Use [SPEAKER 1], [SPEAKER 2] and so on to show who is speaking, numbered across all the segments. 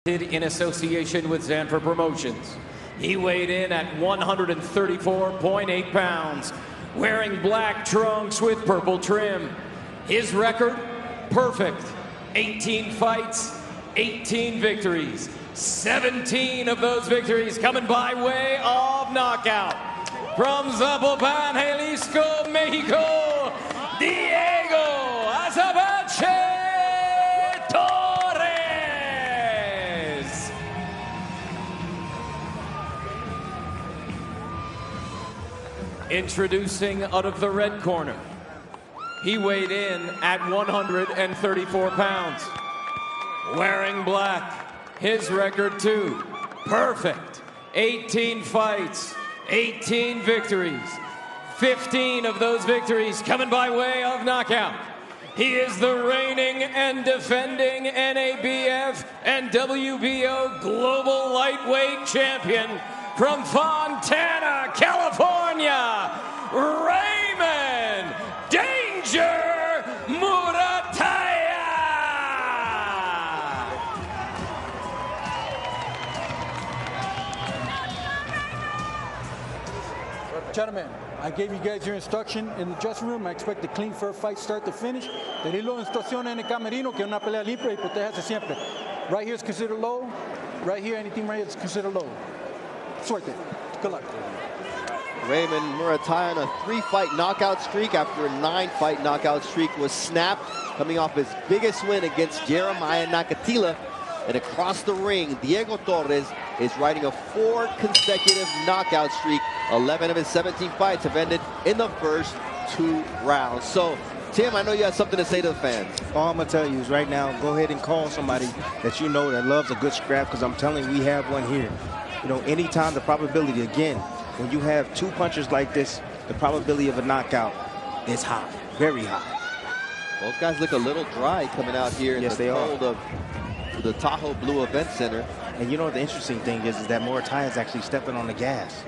[SPEAKER 1] In association with Zanfer Promotions. He weighed in at 134.8 pounds, wearing black trunks with purple trim. His record, perfect. 18 fights, 18 victories. 17 of those victories coming by way of knockout. From Zapopan, Jalisco, Mexico, Diego Azabache Torres. Introducing out of the red corner. He weighed in at 134 pounds. Wearing black. His record too, perfect. 18 fights, 18 victories. 15 of those victories coming by way of knockout. He is the reigning and defending NABF and WBO Global Lightweight Champion from Fontana, California, Raymond Danger Murataya.
[SPEAKER 2] Gentlemen, I gave you guys your instruction in the dressing room. I expect a clean fair fight start to finish. Te di las instrucciones en el camerino que es una pelea limpia y protéjase siempre. Right here is considered low. Right here, anything right here is considered low. Suerte. Good luck.
[SPEAKER 3] Raymond Murataya on a 3-fight knockout streak after a 9-fight knockout streak was snapped, coming off his biggest win against Jeremiah Nakatila. And across the ring, Diego Torres is riding a 4 consecutive knockout streak. 11 of his 17 fights have ended in the first 2 rounds. So, Tim, I know you have something to say to the fans.
[SPEAKER 4] All I'm going to tell you is right now, go ahead and call somebody that you know that loves a good scrap, because I'm telling you, we have one here. You know, anytime the probability, again, when you have 2 punchers like this, the probability of a knockout is high, very high.
[SPEAKER 3] Both guys look a little dry coming out here in the cold of the Tahoe Blue Event Center.
[SPEAKER 4] And you know what the interesting thing is that Murataya is actually stepping on the gas.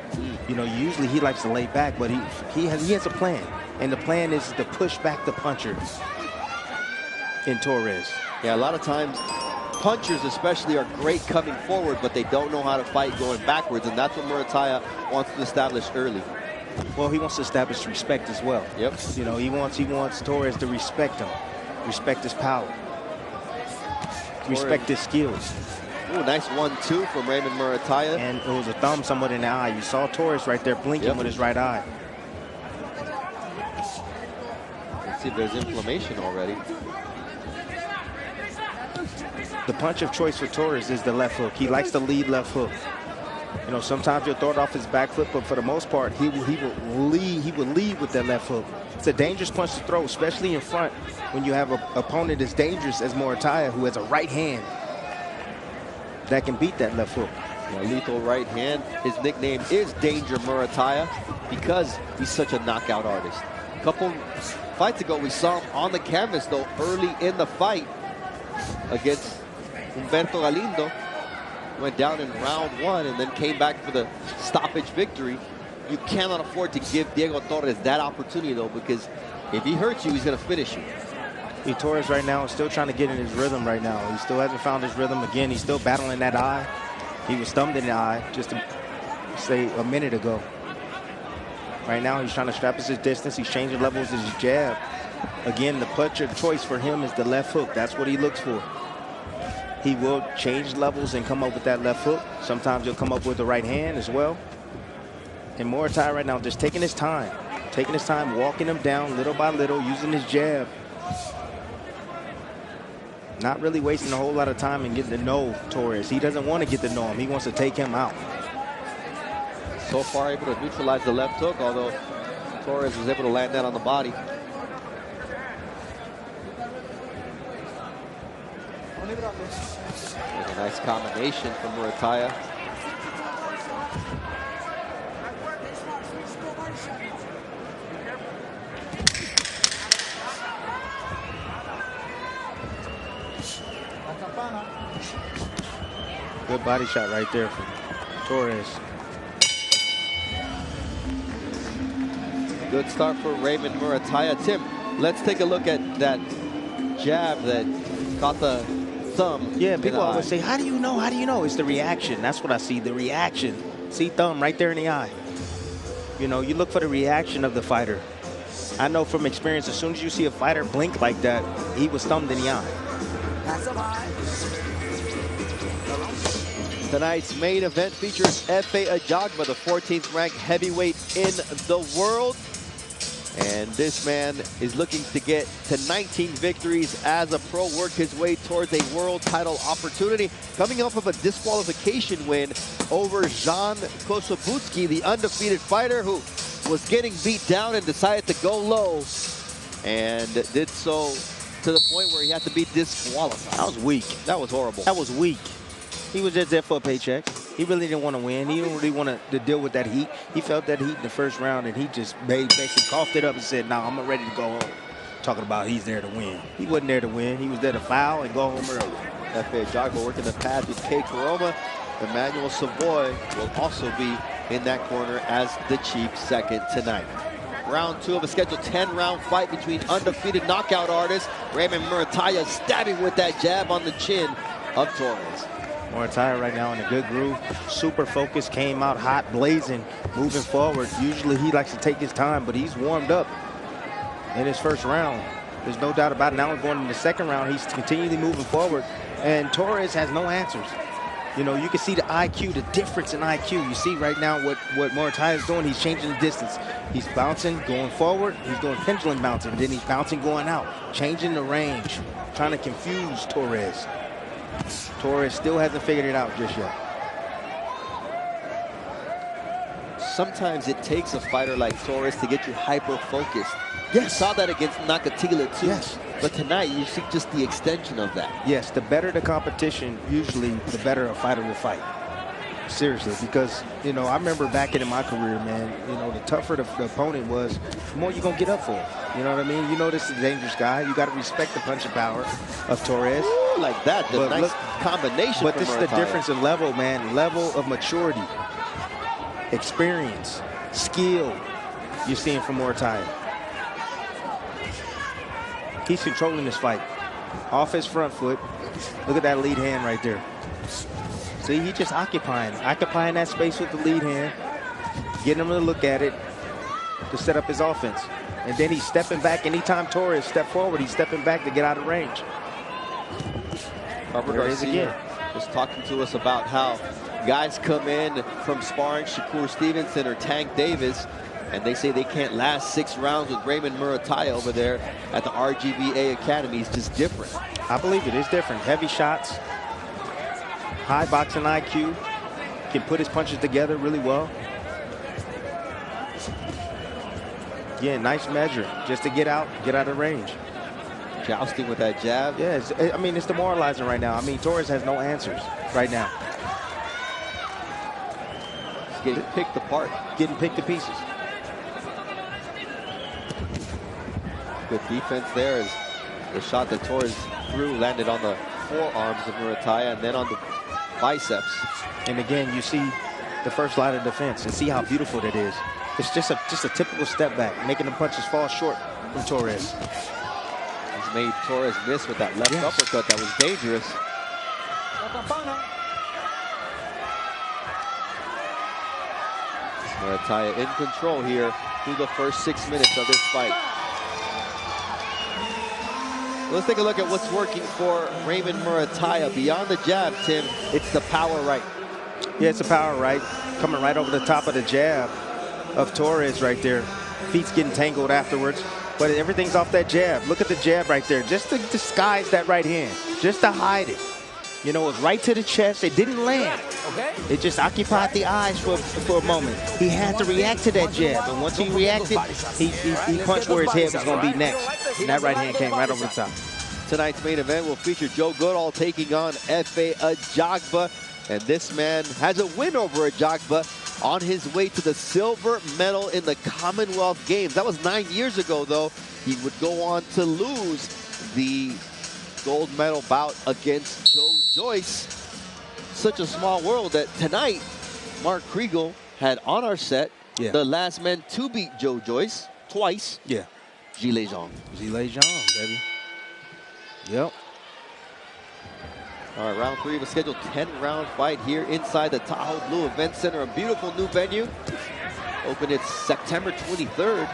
[SPEAKER 4] You know, usually he likes to lay back, but he has a plan. And the plan is to push back the punchers in Torres.
[SPEAKER 3] Yeah, a lot of times punchers especially are great coming forward, but they don't know how to fight going backwards, and that's what Murataya wants to establish early.
[SPEAKER 4] Well, he wants to establish respect as well.
[SPEAKER 3] Yep.
[SPEAKER 4] You know, he wants Torres to respect him, respect his power, respect his skills.
[SPEAKER 3] Ooh, nice 1-2 from Raymond Murataya.
[SPEAKER 4] And it was a thumb somewhat in the eye. You saw Torres right there blinking with his right eye.
[SPEAKER 3] Let's see if there's inflammation already.
[SPEAKER 4] The punch of choice for Torres is the left hook. He likes to lead left hook. You know, sometimes he'll throw it off his back foot, but for the most part, he will lead with that left hook. It's a dangerous punch to throw, especially in front when you have an opponent as dangerous as Murataya, who has a right hand that can beat that left hook.
[SPEAKER 3] A lethal right hand. His nickname is Danger Murataya because he's such a knockout artist. A couple fights ago, we saw him on the canvas, though, early in the fight against Humberto Galindo. Went down in round 1 and then came back for the stoppage victory. You cannot afford to give Diego Torres that opportunity, though, because if he hurts you, he's going to finish you.
[SPEAKER 4] Torres right now is still trying to get in his rhythm right now. He still hasn't found his rhythm. Again, he's still battling that eye. He was thumbed in the eye just to say a minute ago. Right now, he's trying to establish his distance. He's changing levels of his jab. Again, the punch of choice for him is the left hook. That's what he looks for. He will change levels and come up with that left hook. Sometimes he'll come up with the right hand as well. And Murataya right now just taking his time, walking him down little by little, using his jab. Not really wasting a whole lot of time and getting to know Torres. He doesn't want to get to know him. He wants to take him out.
[SPEAKER 3] So far able to neutralize the left hook, although Torres was able to land that on the body. There's a nice combination from Murataya.
[SPEAKER 4] Good body shot right there from Torres.
[SPEAKER 3] Good start for Raymond Murataya. Tim, let's take a look at that jab that caught the thumb.
[SPEAKER 4] Yeah,
[SPEAKER 3] in
[SPEAKER 4] people
[SPEAKER 3] the
[SPEAKER 4] always
[SPEAKER 3] eye.
[SPEAKER 4] say, how do you know? How do you know? It's the reaction. That's what I see, the reaction. See thumb right there in the eye. You know, you look for the reaction of the fighter. I know from experience, as soon as you see a fighter blink like that, he was thumbed in the eye.
[SPEAKER 3] Tonight's main event features Efe Ajagba, the 14th ranked heavyweight in the world. And this man is looking to get to 19 victories as a pro, work his way towards a world title opportunity. Coming off of a disqualification win over Jan Kosobutsky, the undefeated fighter who was getting beat down and decided to go low. And did so to the point where he had to be disqualified.
[SPEAKER 4] That was weak.
[SPEAKER 3] That was horrible.
[SPEAKER 4] That was weak. He was just there for a paycheck. He really didn't want to win. He didn't really want to deal with that heat. He felt that heat in the first round, and he just basically coughed it up and said, "Nah, I'm ready to go home." Talking about he's there to win. He wasn't there to win. He was there to foul and go home early.
[SPEAKER 3] Efe Ajagba working the path with Kay Koroma. Emmanuel Savoy will also be in that corner as the chief second tonight. Round 2 of a scheduled 10-round fight between undefeated knockout artist Raymond Murataya, stabbing with that jab on the chin of Torres.
[SPEAKER 4] Murataya right now in a good groove. Super focused, came out hot, blazing, moving forward. Usually he likes to take his time, but he's warmed up in his first round. There's no doubt about it. Now we're going in the second round. He's continually moving forward, and Torres has no answers. You know, you can see the IQ, the difference in IQ. You see right now what Murataya is doing. He's changing the distance. He's bouncing, going forward. He's doing pendulum bouncing. Then he's bouncing, going out, changing the range, trying to confuse Torres. Torres still hasn't figured it out just yet.
[SPEAKER 3] Sometimes it takes a fighter like Torres to get you hyper-focused. Yes. Saw that against Nakatila too.
[SPEAKER 4] Yes.
[SPEAKER 3] But tonight you see just the extension of that.
[SPEAKER 4] Yes, the better the competition, usually the better a fighter will fight. Seriously, because, you know, I remember back in my career, man, you know, the tougher the opponent was, the more you're going to get up for him. You know what I mean? You know this is a dangerous guy. You got to respect the punching power of Torres.
[SPEAKER 3] Ooh, like that, the
[SPEAKER 4] But
[SPEAKER 3] nice
[SPEAKER 4] look,
[SPEAKER 3] combination.
[SPEAKER 4] But
[SPEAKER 3] from
[SPEAKER 4] this is the
[SPEAKER 3] Murataya.
[SPEAKER 4] difference in level, man. Level of maturity, experience, skill you're seeing from Murataya. He's controlling this fight. Off his front foot. Look at that lead hand right there. See, he's just occupying that space with the lead hand, getting him to look at it to set up his offense. And then he's stepping back. Anytime Torres step forward, he's stepping back to get out of range.
[SPEAKER 3] Robert
[SPEAKER 4] There it is
[SPEAKER 3] Garcia
[SPEAKER 4] again.
[SPEAKER 3] was talking to us about how guys come in from sparring Shakur Stevenson or Tank Davis, and they say they can't last 6 rounds with Raymond Murataya over there at the RGBA Academy. It's just different.
[SPEAKER 4] I believe it is different. Heavy shots, high boxing IQ, can put his punches together really well. Yeah, nice measure just to get out of range.
[SPEAKER 3] Jousting with that jab.
[SPEAKER 4] Yeah, I mean, it's demoralizing right now. I mean, Torres has no answers right now.
[SPEAKER 3] He's getting picked apart.
[SPEAKER 4] Getting picked to pieces.
[SPEAKER 3] Good defense there as the shot that Torres threw landed on the forearms of Murataya and then on the biceps.
[SPEAKER 4] And again, you see the first line of defense and see how beautiful that is. It's just a typical step back, making the punches fall short from Torres.
[SPEAKER 3] He's made Torres miss with that left uppercut that was dangerous. Murataya in control here through the first 6 minutes of this fight. Let's take a look at what's working for Raymond Murataya. Beyond the jab, Tim, it's the power right.
[SPEAKER 4] Yeah, it's a power right. Coming right over the top of the jab of Torres right there. Feet's getting tangled afterwards. But everything's off that jab. Look at the jab right there. Just to disguise that right hand. Just to hide it. You know, it was right to the chest. It didn't land. It just occupied the eyes for a moment. He had to react to that jab. And once he reacted, he punched where his head was going to be next. And that right hand came right over the top.
[SPEAKER 3] Tonight's main event will feature Joe Goodall taking on Efe Ajagba. And this man has a win over Ajagba on his way to the silver medal in the Commonwealth Games. That was 9 years ago, though. He would go on to lose the gold medal bout against Joe Joyce. Such a small world that tonight, Mark Kriegel had on our set the last man to beat Joe Joyce twice.
[SPEAKER 4] Yeah.
[SPEAKER 3] Zhilei Zhang.
[SPEAKER 4] Zhilei Zhang, baby. Yep.
[SPEAKER 3] All right, round 3 of a scheduled 10-round fight here inside the Tahoe Blue Event Center, a beautiful new venue. Opened its September 23rd.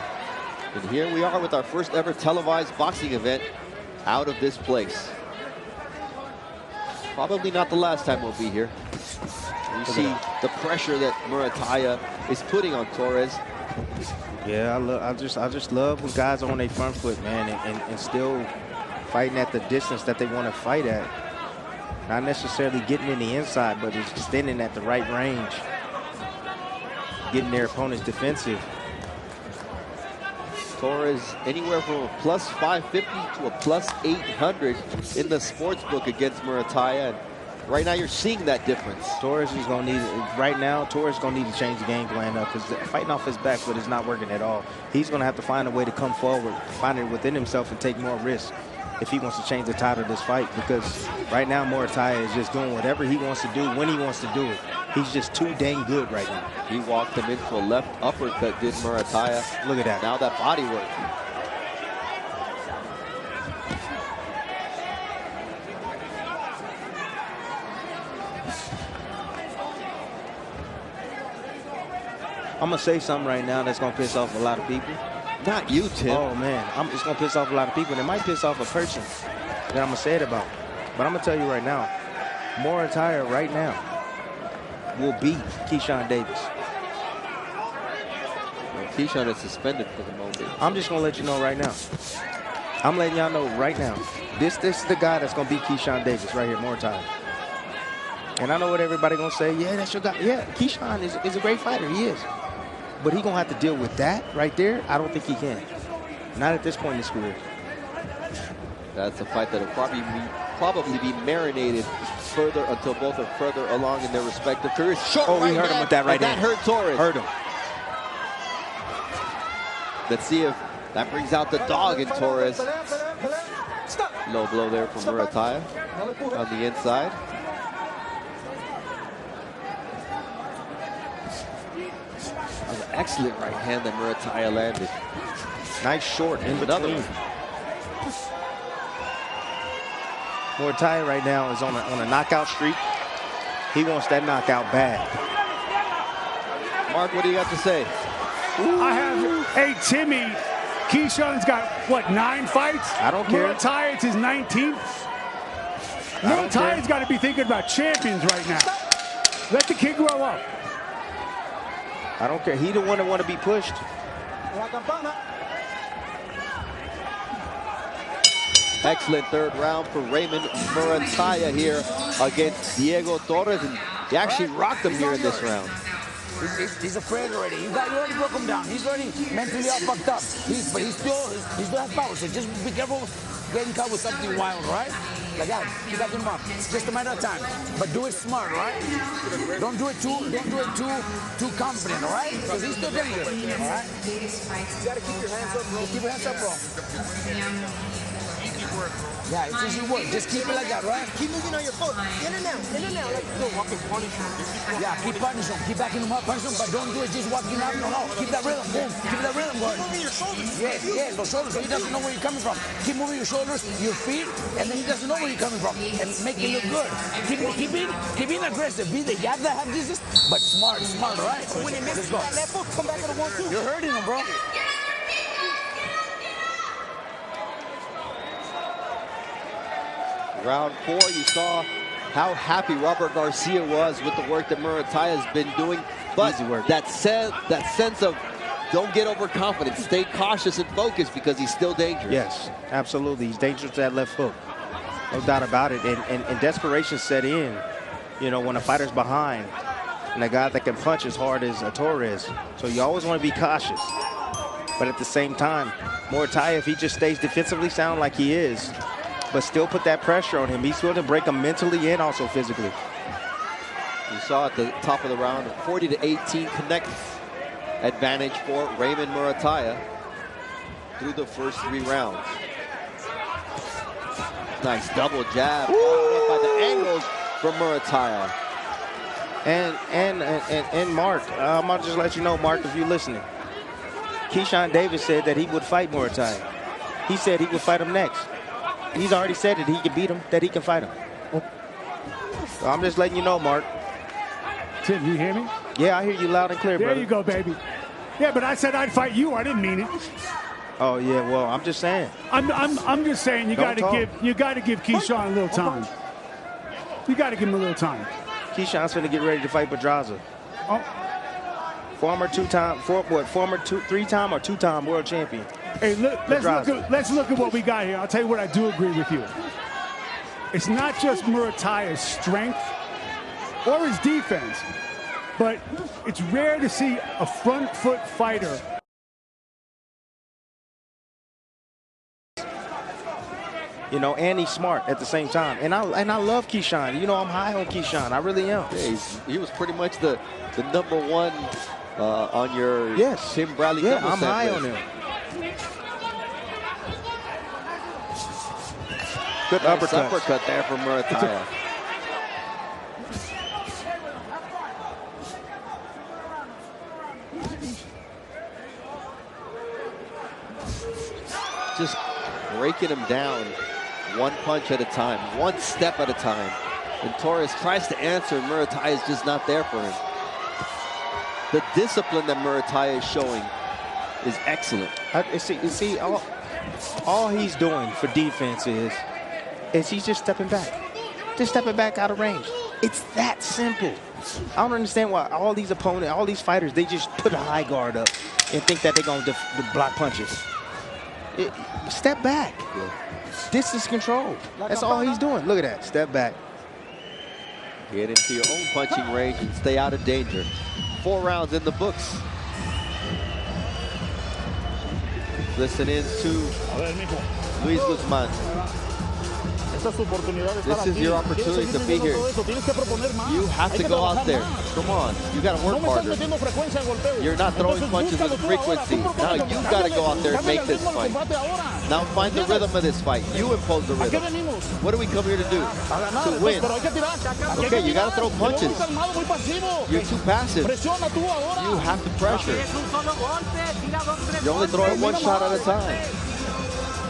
[SPEAKER 3] And here we are with our first ever televised boxing event out of this place. Probably not the last time we'll be here. You see the pressure that Murataya is putting on Torres.
[SPEAKER 4] Yeah, I just love when guys are on their front foot, man, and still fighting at the distance that they want to fight at. Not necessarily getting in the inside, but it's extending at the right range. Getting their opponents defensive.
[SPEAKER 3] Torres anywhere from a plus 550 to a plus 800 in the sports book against Murataya. And right now you're seeing that difference.
[SPEAKER 4] Torres is going to need, right now, Torres is going to need to change the game plan up because fighting off his back foot is not working at all. He's going to have to find a way to come forward, find it within himself and take more risks if he wants to change the tide of this fight, because right now Murataya is just doing whatever he wants to do when he wants to do it. He's just too dang good right now.
[SPEAKER 3] He walked him into a left uppercut, did Murataya.
[SPEAKER 4] Look at that.
[SPEAKER 3] Now that body work.
[SPEAKER 4] I'm going to say something right now that's going to piss off a lot of people.
[SPEAKER 3] Not you, Tim.
[SPEAKER 4] Oh, man. It's going to piss off a lot of people. And it might piss off a person that I'm going to say it about. But I'm going to tell you right now, Murataya right now will beat Keyshawn Davis.
[SPEAKER 3] Well, Keyshawn is suspended for the moment.
[SPEAKER 4] I'm just going to let you know right now. I'm letting y'all know right now. This is the guy that's going to beat Keyshawn Davis right here, Murataya. And I know what everybody going to say. Yeah, that's your guy. Yeah, Keyshawn is a great fighter. He is. But he going to have to deal with that right there. I don't think he can. Not at this point in his career.
[SPEAKER 3] That's a fight that will probably be marinated further until both are further along in their respective careers. Short
[SPEAKER 4] he
[SPEAKER 3] right
[SPEAKER 4] hurt him with that right hand.
[SPEAKER 3] That hurt Torres.
[SPEAKER 4] Hurt him.
[SPEAKER 3] Let's see if that brings out the dog in Torres. Low blow there from Murataya on the inside. That was an excellent right hand that Murataya landed.
[SPEAKER 4] Nice short in
[SPEAKER 3] Another
[SPEAKER 4] between.
[SPEAKER 3] one.
[SPEAKER 4] Murataya right now is on a knockout streak. He wants that knockout bad.
[SPEAKER 3] Mark, what do you got to say?
[SPEAKER 5] I have, hey, Timmy, Keyshawn's got, what, 9 fights?
[SPEAKER 4] I don't care.
[SPEAKER 5] Murataya, it's his 19th. Murataya's got to be thinking about champions right now. Let the kid grow up.
[SPEAKER 4] I don't care. He the one that want to be pushed.
[SPEAKER 3] Excellent third round for Raymond Murataya here against Diego Torres. And he actually rocked him here in this round.
[SPEAKER 6] He's afraid already. You already broke him down. He's already mentally all fucked up. But he still has power. So just be careful getting caught with something wild, right? Like that. Keep backing him up. It's just a matter of time. But do it smart, right? Don't do it too confident, all right? Because he's still dangerous. All right? You gotta keep your hands up, bro. Keep your hands up, bro. Yeah, it's easy work. Just keep it like that, right?
[SPEAKER 7] Keep moving on your foot. In and out, like walking, punish him.
[SPEAKER 6] Yeah, keep punishing him. Keep backing him up, punish him, but don't do it just walking out. No. Keep that rhythm. Boom. Keep that rhythm going.
[SPEAKER 7] Keep moving your shoulders.
[SPEAKER 6] Yes, those shoulders, so he doesn't know where you're coming from. Keep moving your shoulders, your feet, and then he doesn't know where you're coming from. And make it look good. Keep being aggressive. You have to have distance, but smart, all right?
[SPEAKER 7] When he misses that left hook, come back to the 1-2.
[SPEAKER 6] You're hurting him, bro.
[SPEAKER 3] Round 4, you saw how happy Robert Garcia was with the work that Murataya has been doing. But that sense of don't get overconfident, stay cautious and focused because he's still dangerous.
[SPEAKER 4] Yes, absolutely. He's dangerous to that left hook. No doubt about it. And desperation set in, you know, when a fighter's behind and a guy that can punch as hard as a Torres. So you always want to be cautious. But at the same time, Murataya, if he just stays defensively sound like he is, but still put that pressure on him, he's going to break him mentally and also physically.
[SPEAKER 3] You saw at the top of the round, a 40-18 connect advantage for Raymond Murataya through the first 3 rounds. Nice double jab by the angles from Murataya.
[SPEAKER 4] And Mark, I'm going to just let you know, Mark, if you're listening. Keyshawn Davis said that he would fight Murataya. He said he would fight him next. He's already said that he can beat him, that he can fight him. I'm just letting you know, Mark.
[SPEAKER 5] Tim, you hear me?
[SPEAKER 4] Yeah, I hear you loud and clear,
[SPEAKER 5] There
[SPEAKER 4] brother.
[SPEAKER 5] you go, baby. Yeah, but I said I'd fight you. I didn't mean it.
[SPEAKER 4] Oh yeah, well, I'm just saying.
[SPEAKER 5] I'm just saying you got
[SPEAKER 4] Don't
[SPEAKER 5] to
[SPEAKER 4] talk.
[SPEAKER 5] give Keyshawn a little time. You got to give him a little time.
[SPEAKER 4] Keyshawn's finna get ready to fight Pedraza.
[SPEAKER 5] Oh,
[SPEAKER 4] Former three-time or two-time world champion.
[SPEAKER 5] hey, let's look at what we got here. I'll tell you what I do agree with you. It's not just Murataya's strength or his defense, but it's rare to see a front foot fighter.
[SPEAKER 4] You know, and he's smart at the same time. And I love Keyshawn. You know, I'm high on Keyshawn. I really am.
[SPEAKER 3] Yeah, he was pretty much the number one on your Tim Bradley.
[SPEAKER 4] Yeah, I'm high on him. Good
[SPEAKER 3] Nice uppercut there from Murataya. Just breaking him down one punch at a time, one step at a time. And Torres tries to answer, and Murataya is just not there for him. The discipline that Murataya is showing is excellent.
[SPEAKER 4] You see, all he's doing for defense is he's just stepping back. Just stepping back out of range. It's that simple. I don't understand why all these opponents, all these fighters, they just put a high guard up and think that they're going to block punches. Step back.
[SPEAKER 3] Yeah.
[SPEAKER 4] Distance control. That's all he's doing. Look at that. Step back.
[SPEAKER 3] Get into your own punching range and stay out of danger. 4 rounds in the books. Listen in to Luis Guzman. This is your opportunity to be here. You have to go out there. Come on. You got to work harder. You're not throwing punches with frequency. Now you got to go out there and make this fight. Now find the rhythm of this fight. You impose the rhythm. What do we come here to do? To win. Okay, you got to throw punches. You're too passive. You have to pressure. You're only throwing one shot at a time.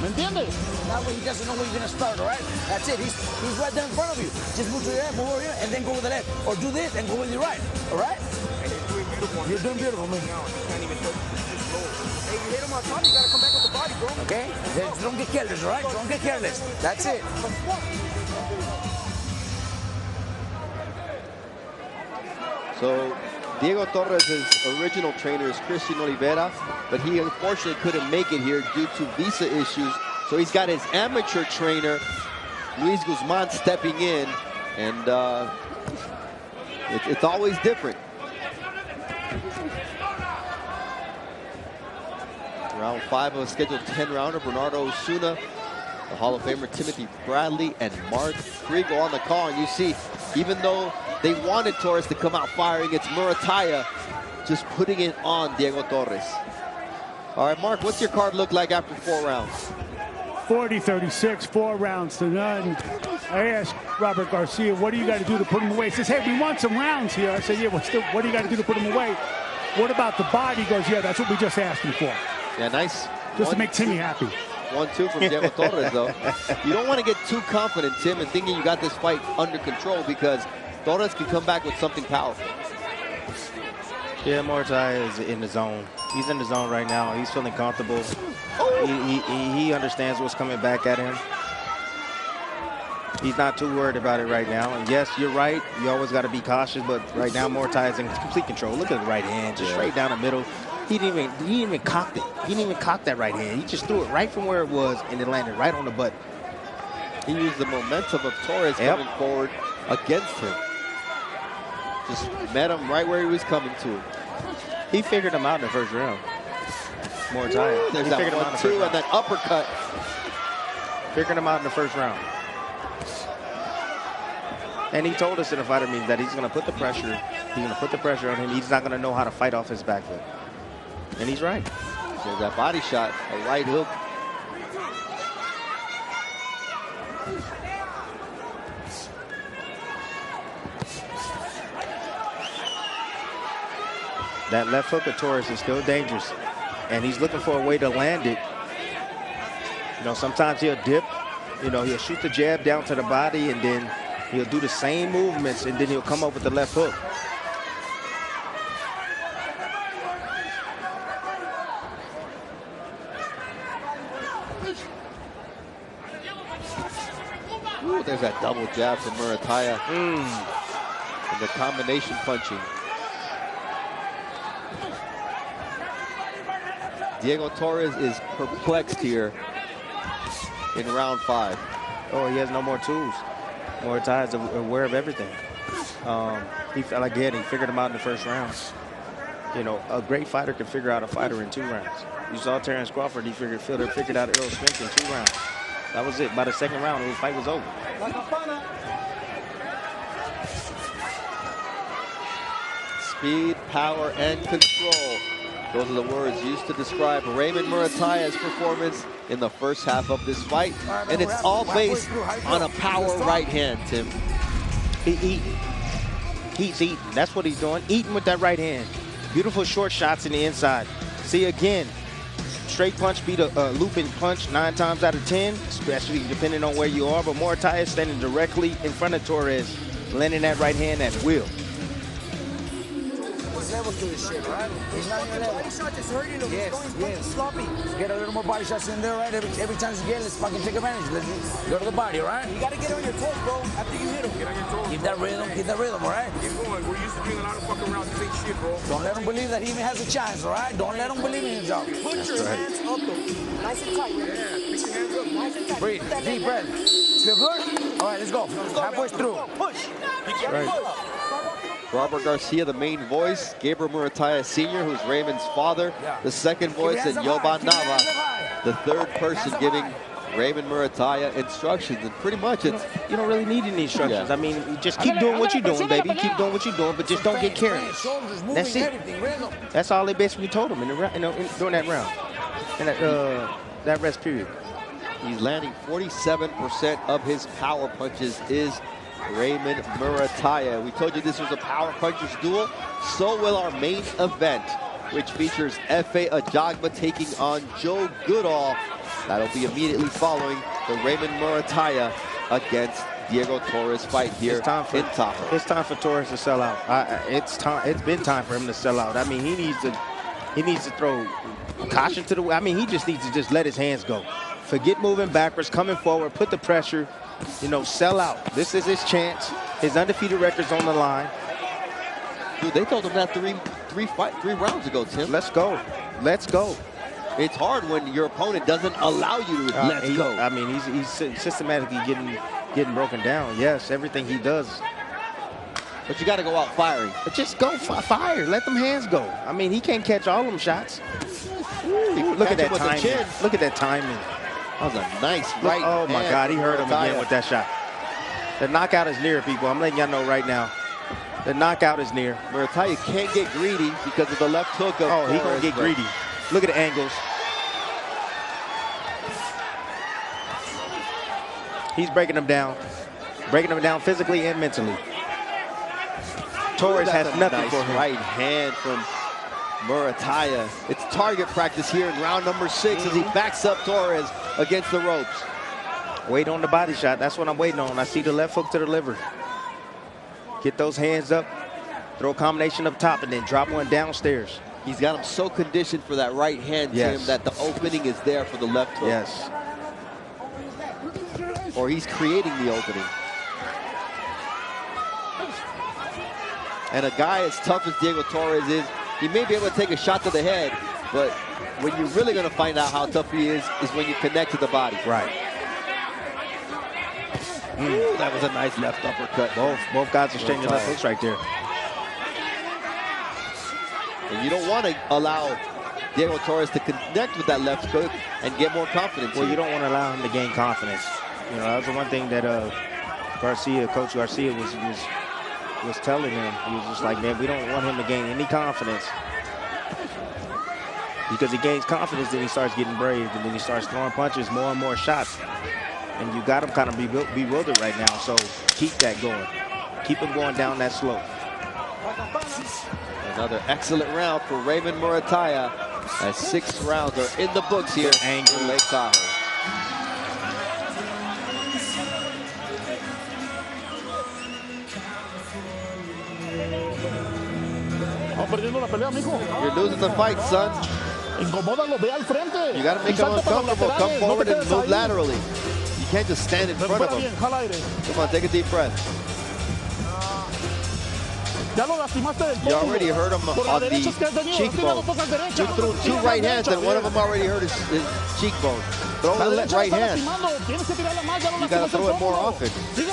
[SPEAKER 6] ¿Me entiendes? That way he doesn't know where you're going to start, all right? That's it. He's right there in front of you. Just move to your left, move over here, and then go with the left. Or do this and go with your right, all right? You're doing beautiful, man.
[SPEAKER 7] Hey, you hit him on top, you got to come back with the body, bro.
[SPEAKER 6] Okay? Then don't get careless, all right? Don't get careless. That's it.
[SPEAKER 3] So Diego Torres' original trainer is Christian Oliveira, but he unfortunately couldn't make it here due to visa issues. So he's got his amateur trainer, Luis Guzman, stepping in, and it's always different. Round 5 of a scheduled 10-rounder, Bernardo Osuna, the Hall of Famer Timothy Bradley, and Mark Kriegel on the call. And you see, even though they wanted Torres to come out firing, it's Murataya just putting it on Diego Torres. All right, Mark, what's your card look like after 4 rounds?
[SPEAKER 5] 40-36, 4 rounds to none. I asked Robert Garcia, what do you got to do to put him away? He says, hey, we want some rounds here. I said, yeah, well, still, what do you got to do to put him away? What about the body? He goes, yeah, that's what we just asked him for.
[SPEAKER 3] Yeah, nice.
[SPEAKER 5] Just to make Timmy happy.
[SPEAKER 3] 1-2 from Diego Torres, though. You don't want to get too confident, Tim, and thinking you got this fight under control, because Torres can come back with something powerful.
[SPEAKER 4] Yeah, Murataya is in the zone. He's in the zone right now. He's feeling comfortable. He understands what's coming back at him. He's not too worried about it right now. And yes, you're right. You always got to be cautious, but right now Murataya is in complete control. Look at the right hand, just straight down the middle. He didn't even cock it. He didn't even cock that right hand. He just threw it right from where it was, and it landed right on the button.
[SPEAKER 3] He used the momentum of Torres coming forward against him. Just met him right where he was coming to.
[SPEAKER 4] He figured him out in the first round. Murataya.
[SPEAKER 3] There's that 1-2 and that uppercut.
[SPEAKER 4] Figured him out in the first round. And he told us in the fighter meeting that he's going to put the pressure. He's going to put the pressure on him. He's not going to know how to fight off his back foot. And he's right.
[SPEAKER 3] There's that body shot, a right hook.
[SPEAKER 4] That left hook of Torres is still dangerous. And he's looking for a way to land it. You know, sometimes he'll dip. You know, he'll shoot the jab down to the body, and then He'll do the same movements, and then he'll come up with the left hook.
[SPEAKER 3] Ooh, there's that double jab from Murataya. And the combination punching. Diego Torres is perplexed here in round 5.
[SPEAKER 4] Oh, he has no more tools. Murataya is aware of everything. He felt like he figured him out in the first round. You know, a great fighter can figure out a fighter in 2 rounds. You saw Terrence Crawford, he figured out Earl Spence in 2 rounds. That was it. By the second round, the fight was over.
[SPEAKER 3] Speed, power, and control. Those are the words used to describe Raymond Murataya's performance in the first half of this fight. And it's all based on a power right hand, Tim.
[SPEAKER 4] He's eating. That's what he's doing. Eating with that right hand. Beautiful short shots in the inside. See, again, straight punch beat a looping punch 9 times out of 10, especially depending on where you are. But Murataya is standing directly in front of Torres, landing that right hand at will.
[SPEAKER 6] Levels to this shit, right? He's not in your level.
[SPEAKER 7] Body shot just hurting him.
[SPEAKER 6] Yes,
[SPEAKER 7] He's going sloppy.
[SPEAKER 6] Get a little more body shots in there, right? Every chance you get, let's fucking take advantage. Let's go to the body, right?
[SPEAKER 7] You gotta get on your toes, bro. After you hit him. Get on your toes.
[SPEAKER 6] Keep that rhythm, all right?
[SPEAKER 7] Keep going. We're used to doing a lot of fucking rounds. This ain't shit, bro.
[SPEAKER 6] Don't let him believe that he even has a chance, all right? Don't let him believe in himself.
[SPEAKER 7] Put your hands up, though. Nice and tight. Yeah, put your hands up. Nice and tight.
[SPEAKER 6] Breathe, deep breath. Feel good? All right, let's go. Halfway through.
[SPEAKER 7] Push.
[SPEAKER 4] Right.
[SPEAKER 3] Robert Garcia, the main voice. Gabriel Murataya Sr., who's Raymond's father, the second voice, and Yoban Nava, the third person giving Raymond Murataya instructions. And pretty much it's...
[SPEAKER 4] You don't really need any instructions.
[SPEAKER 3] Yeah.
[SPEAKER 4] I mean, just keep doing what you're doing, baby. Keep doing what you're doing, but just don't get careless. That's it. That's all they basically told him during that round. And that rest period.
[SPEAKER 3] He's landing 47% of his power punches is Raymond Murataya. We told you this was a power punchers duel. So will our main event, which features Efe Ajagba taking on Joe Goodall. That'll be immediately following the Raymond Murataya against Diego Torres fight here in Tahoe.
[SPEAKER 4] It's time for Torres to sell out. It's been time for him to sell out. I mean, he needs to throw caution to the. I mean, he just needs to just let his hands go. Forget moving backwards, coming forward, put the pressure. You know, sell out. This is his chance. His undefeated record's on the line.
[SPEAKER 3] Dude, they told him that three rounds ago, Tim.
[SPEAKER 4] Let's go. Let's go.
[SPEAKER 3] It's hard when your opponent doesn't allow you to let's go.
[SPEAKER 4] I mean, he's systematically getting broken down. Yes, everything he does.
[SPEAKER 3] But you got to go out firing.
[SPEAKER 4] But just go fire. Let them hands go. I mean, he can't catch all them shots. Look at that timing. Look at that timing.
[SPEAKER 3] That was a nice right hand.
[SPEAKER 4] Oh, my God. He hurt him again with that shot. The knockout is near, people. I'm letting y'all know right now. The knockout is near.
[SPEAKER 3] Murataya can't get greedy because of the left hook of
[SPEAKER 4] Torres. He can't get greedy. Look at the angles. He's breaking them down. Breaking them down physically and mentally. Torres has nothing for him.
[SPEAKER 3] Right hand from Murataya. It's target practice here in round number 6 as he backs up Torres against the ropes.
[SPEAKER 4] Wait on the body shot. That's what I'm waiting on. I see the left hook to the liver. Get those hands up. Throw a combination up top and then drop one downstairs.
[SPEAKER 3] He's got him so conditioned for that right hand, Tim, that the opening is there for the left hook.
[SPEAKER 4] Yes.
[SPEAKER 3] Or he's creating the opening. And a guy as tough as Diego Torres is, he may be able to take a shot to the head, but when you're really going to find out how tough he is when you connect to the body.
[SPEAKER 4] Right.
[SPEAKER 3] Ooh, that was a nice left uppercut.
[SPEAKER 4] Both guys are exchanging left hooks right there.
[SPEAKER 3] And you don't want to allow Diego Torres to connect with that left hook and get more confidence.
[SPEAKER 4] Well, you don't want to allow him to gain confidence. You know, that was the one thing that Coach Garcia was telling him. He was just like, man, we don't want him to gain any confidence. Because he gains confidence, then he starts getting brave, and then he starts throwing punches, more and more shots. And you got him kind of bewildered right now, so keep that going. Keep him going down that slope.
[SPEAKER 3] Another excellent round for Raymond Murataya as 6 rounds are in the books here in Lake Tahoe.
[SPEAKER 8] Vamos perdiendo la pelea, mijo.
[SPEAKER 3] You're losing the fight, son.
[SPEAKER 8] Incomódalo, ve al frente.
[SPEAKER 3] You got to make him uncomfortable. Come forward and move laterally. You can't just stand in front of him. Come on, take a deep breath. You already hurt him on the cheekbone. You threw 2 right hands and one of them already hurt his cheekbone. Throw the right hand. You got to throw it more often. You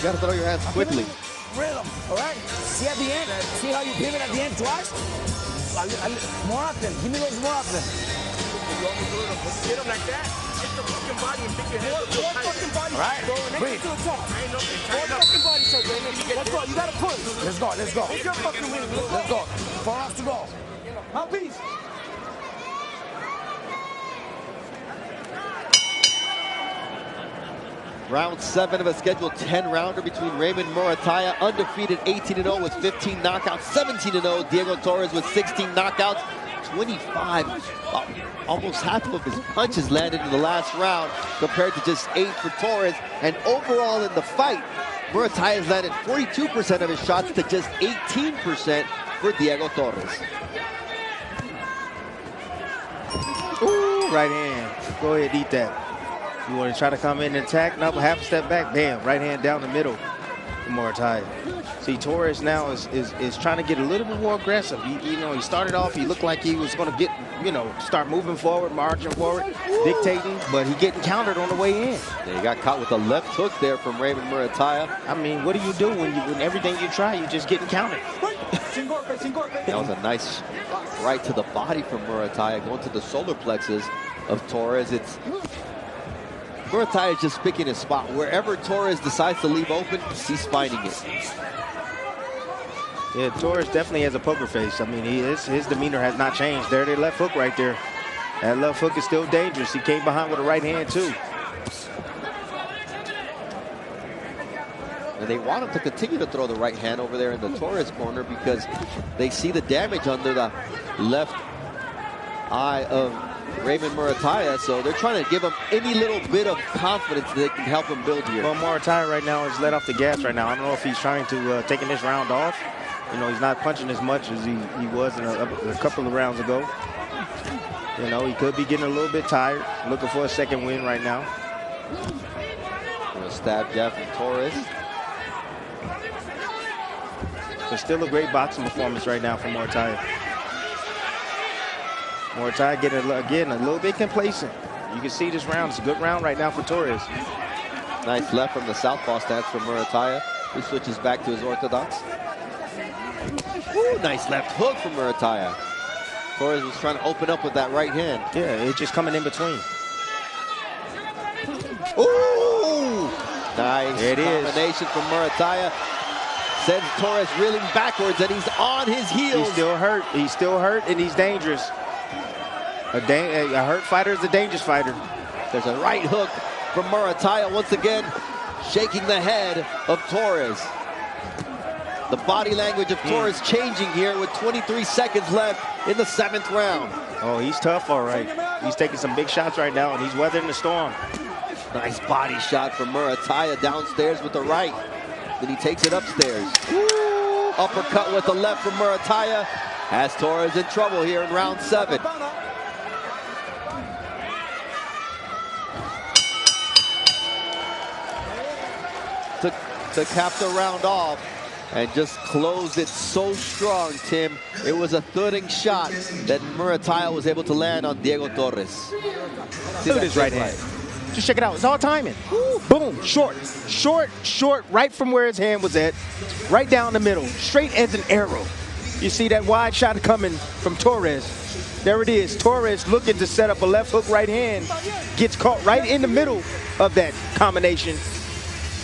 [SPEAKER 3] got to throw your hands quickly.
[SPEAKER 6] Rhythm, all right? See at the end? See how you pivot at the end twice? More often. Give me those more often.
[SPEAKER 7] Get him like that. Get the fucking body and pick your head. More fucking body.
[SPEAKER 6] Right.
[SPEAKER 7] Breathe. To the top. More fucking body shot, baby. Let's go. You gotta push.
[SPEAKER 6] Let's go. Let's go.
[SPEAKER 7] It's your fucking win.
[SPEAKER 6] Let's go. 4 rounds to go.
[SPEAKER 2] Mouthpiece.
[SPEAKER 3] Round 7 of a scheduled 10-rounder between Raymond Murataya, undefeated 18-0 with 15 knockouts, 17-0 Diego Torres with 16 knockouts, 25, almost half of his punches landed in the last round compared to just 8 for Torres. And overall in the fight, Murataya has landed 42% of his shots to just 18% for Diego Torres.
[SPEAKER 4] Ooh, right hand. Go ahead, eat that. You want to try to come in and attack? No, half a step back, bam, right hand down the middle for Murataya. See, Torres now is trying to get a little bit more aggressive. He started off, he looked like he was going to get, start moving forward, marching forward, dictating, but he getting countered on the way in.
[SPEAKER 3] Yeah, he got caught with a left hook there from Raymond Murataya.
[SPEAKER 4] I mean, what do you do when everything you try, you're just getting countered?
[SPEAKER 3] That was a nice right to the body from Murataya, going to the solar plexus of Torres. Murataya is just picking his spot. Wherever Torres decides to leave open, he's finding it.
[SPEAKER 4] Yeah, Torres definitely has a poker face. I mean, his demeanor has not changed. There, that left hook right there. That left hook is still dangerous. He came behind with a right hand, too.
[SPEAKER 3] And they want him to continue to throw the right hand over there in the Torres corner because they see the damage under the left eye of Raymond Murataya, so they're trying to give him any little bit of confidence that they can help him build here.
[SPEAKER 4] Well, Murataya right now is let off the gas right now. I don't know if he's trying to taking this round off. He's not punching as much as he was in a couple of rounds ago. He could be getting a little bit tired, looking for a second win right now.
[SPEAKER 3] Gonna stab jab from Torres.
[SPEAKER 4] But still a great boxing performance right now from Murataya. Murataya getting, again, a little bit complacent. You can see this round. It's a good round right now for Torres.
[SPEAKER 3] Nice left from the southpaw stance from Murataya. He switches back to his orthodox. Ooh, nice left hook from Murataya. Torres was trying to open up with that right hand.
[SPEAKER 4] Yeah, it's just coming in between.
[SPEAKER 3] Ooh! Nice
[SPEAKER 4] there it
[SPEAKER 3] combination from Murataya. Sends Torres reeling backwards, and he's on his heels.
[SPEAKER 4] He's still hurt. He's still hurt, and he's dangerous. A hurt fighter is a dangerous fighter.
[SPEAKER 3] There's a right hook from Murataya once again, shaking the head of Torres. The body language of Torres changing here with 23 seconds left in the 7th round.
[SPEAKER 4] Oh, he's tough, all right. He's taking some big shots right now, and he's weathering the storm.
[SPEAKER 3] Nice body shot from Murataya downstairs with the right. Then he takes it upstairs. Woo! Uppercut with the left from Murataya. Has Torres in trouble here in round 7. To cap the round off and just close it so strong, Tim. It was a thudding shot that Murataya was able to land on Diego Torres.
[SPEAKER 4] Look at his right hand. Just check it out. It's all timing. Boom. Short, right from where his hand was at. Right down the middle. Straight as an arrow. You see that wide shot coming from Torres. There it is. Torres looking to set up a left hook right hand. Gets caught right in the middle of that combination.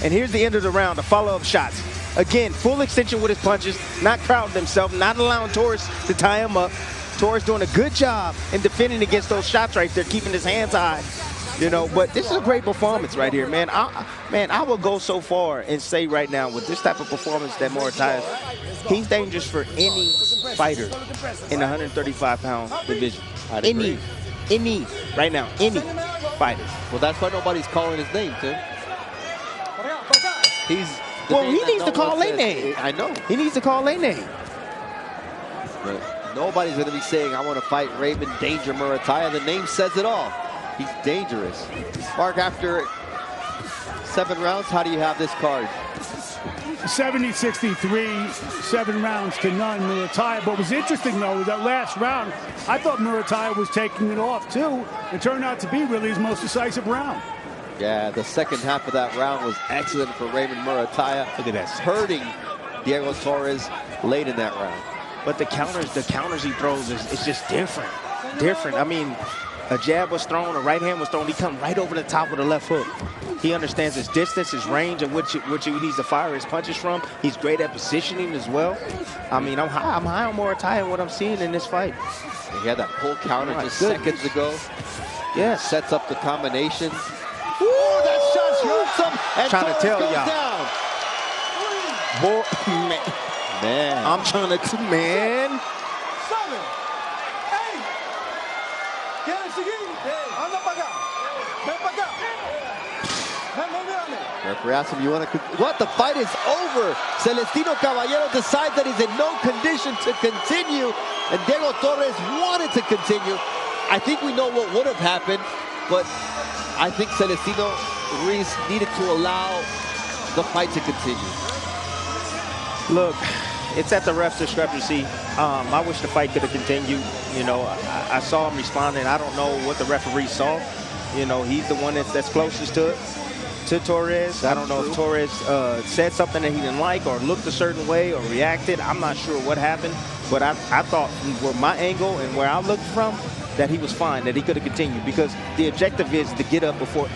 [SPEAKER 4] And here's the end of the round, the follow-up shots. Again, full extension with his punches, not crowding himself, not allowing Torres to tie him up. Torres doing a good job in defending against those shots right there, keeping his hands high. But this is a great performance right here, man. I will go so far and say right now, with this type of performance that Murataya, he's dangerous for any fighter in the 135-pound division. Any, right now, any fighter.
[SPEAKER 3] Well, that's why nobody's calling his name, Tim. the
[SPEAKER 4] Well,
[SPEAKER 3] name
[SPEAKER 4] he
[SPEAKER 3] that
[SPEAKER 4] needs
[SPEAKER 3] no
[SPEAKER 4] to call
[SPEAKER 3] one
[SPEAKER 4] a
[SPEAKER 3] says.
[SPEAKER 4] name.
[SPEAKER 3] I know.
[SPEAKER 4] He needs to call a name.
[SPEAKER 3] But nobody's going to be saying, I want to fight Raymond Danger Murataya. The name says it all. He's dangerous. Mark, after 7 rounds, how do you have this card?
[SPEAKER 5] 70-63, 7 rounds to none, Murataya. But what was interesting, though, was that last round, I thought Murataya was taking it off, too. It turned out to be really his most decisive round.
[SPEAKER 3] Yeah, the second half of that round was excellent for Raymond Murataya.
[SPEAKER 4] Look at that.
[SPEAKER 3] Hurting Diego Torres late in that round.
[SPEAKER 4] But the counters he throws is just different. I mean, a jab was thrown, a right hand was thrown. He come right over the top with a left hook. He understands his distance, his range, and which he needs to fire his punches from. He's great at positioning as well. I mean, I'm high on Murataya in what I'm seeing in this fight.
[SPEAKER 3] He had that pull counter just seconds ago.
[SPEAKER 4] Yeah,
[SPEAKER 3] sets up the combination. Ooh, that shot hurts him, and
[SPEAKER 4] trying to tell y'all.
[SPEAKER 3] down.
[SPEAKER 4] Boy, man, I'm trying to, man.
[SPEAKER 3] Referee asks him, you want to, what? The fight is over. Celestino Caballero decides that he's in no condition to continue, and Diego Torres wanted to continue. I think we know what would have happened, but I think Celestino Ruiz needed to allow the fight to continue.
[SPEAKER 4] Look, it's at the ref's discrepancy. I wish the fight could have continued. You know, I saw him responding. I don't know what the referee saw. You know, he's the one that's closest to Torres. I don't know if Torres said something that he didn't like or looked a certain way or reacted. I'm not sure what happened, but I thought from my angle and where I looked from that he was fine, that he could have continued, because the objective is to get up before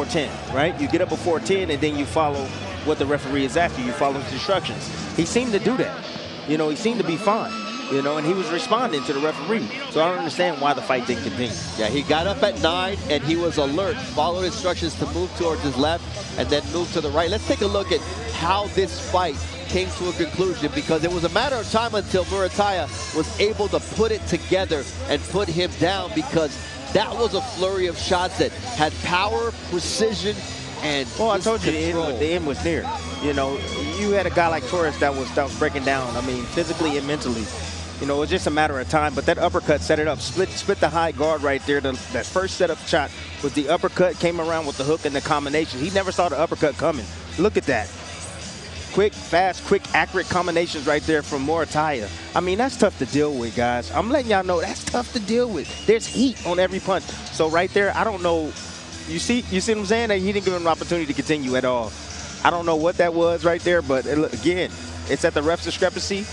[SPEAKER 4] 10, right? You get up before 10 and then you follow what the referee is after. You follow his instructions. He seemed to do that. You know, he seemed to be fine. You know, and he was responding to the referee. So I don't understand why the fight didn't continue.
[SPEAKER 3] Yeah, he got up at 9 and he was alert, followed instructions to move towards his left and then move to the right. Let's take a look at how this fight came to a conclusion, because it was a matter of time until Murataya was able to put it together and put him down, because that was a flurry of shots that had power, precision, and
[SPEAKER 4] well, I told you the end was near. You know, you had a guy like Torres that was breaking down. I mean, physically and mentally. You know, it was just a matter of time, but that uppercut set it up. Split the high guard right there. That first setup shot was the uppercut, came around with the hook and the combination. He never saw the uppercut coming. Look at that. Quick, fast, quick, accurate combinations right there from Murataya. I mean, that's tough to deal with, guys. I'm letting y'all know that's tough to deal with. There's heat on every punch. So right there, I don't know. You see what I'm saying? That he didn't give him an opportunity to continue at all. I don't know what that was right there, but again, it's at the ref's discrepancy.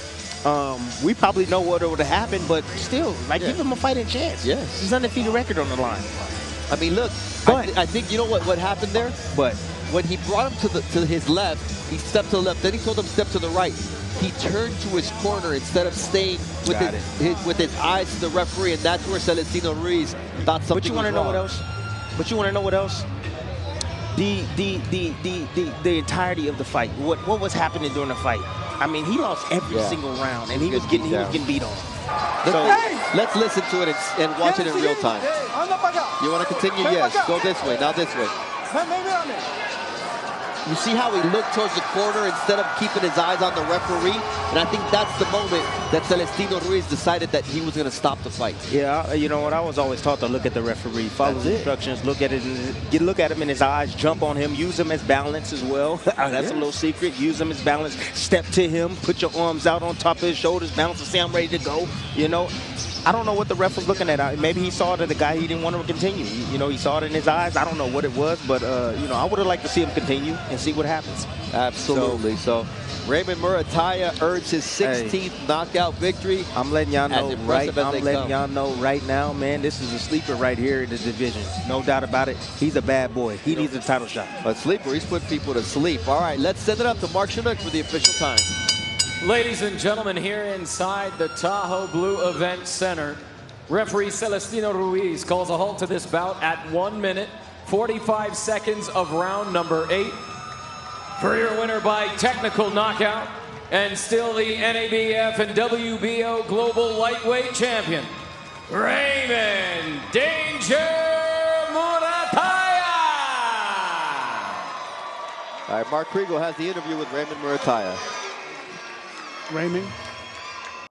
[SPEAKER 4] We probably know what would have happened, but still, like, give him a fighting chance.
[SPEAKER 3] Yes.
[SPEAKER 4] He's undefeated record on the line.
[SPEAKER 3] I mean, look, I think you know what happened there?
[SPEAKER 4] But
[SPEAKER 3] when he brought him to his left, he stepped to the left. Then he told him step to the right. He turned to his corner instead of staying with his eyes to the referee, and that's where Celestino Ruiz thought something was wrong.
[SPEAKER 4] But you want to know what else? But you want to know what else? The entirety of the fight. What was happening during the fight? I mean, he lost every single round, and he was getting beat on.
[SPEAKER 3] Let's listen to it and watch it in real time. You want to continue? Yes. Go this way. Now this way. You see how he looked towards the corner instead of keeping his eyes on the referee? And I think that's the moment that Celestino Ruiz decided that he was going to stop the fight.
[SPEAKER 4] Yeah, you know what? I was always taught to look at the referee, follow the instructions, look at him in his eyes, jump on him, use him as balance as well. That's a little secret. Use him as balance. Step to him, put your arms out on top of his shoulders, bounce and say, I'm ready to go. You know, I don't know what the ref was looking at. Maybe he saw that the guy, he didn't want to continue. You know, he saw it in his eyes. I don't know what it was, but, you know, I would have liked to see him continue and see what happens.
[SPEAKER 3] Absolutely. So Raymond Murataya earns his 16th knockout victory.
[SPEAKER 4] I'm letting y'all know right now, man, this is a sleeper right here in the division. No doubt about it. He's a bad boy. He needs a title shot.
[SPEAKER 3] A sleeper. He's put people to sleep. All right, let's send it up to Mark Chinook for the official time.
[SPEAKER 1] Ladies and gentlemen, here inside the Tahoe Blue Event Center, referee Celestino Ruiz calls a halt to this bout at 1 minute, 45 seconds of round number 8. For your winner by technical knockout, and still the NABF and WBO Global Lightweight Champion, Raymond Danger Murataya!
[SPEAKER 3] All right, Mark Kriegel has the interview with Raymond Murataya.
[SPEAKER 5] Raymond,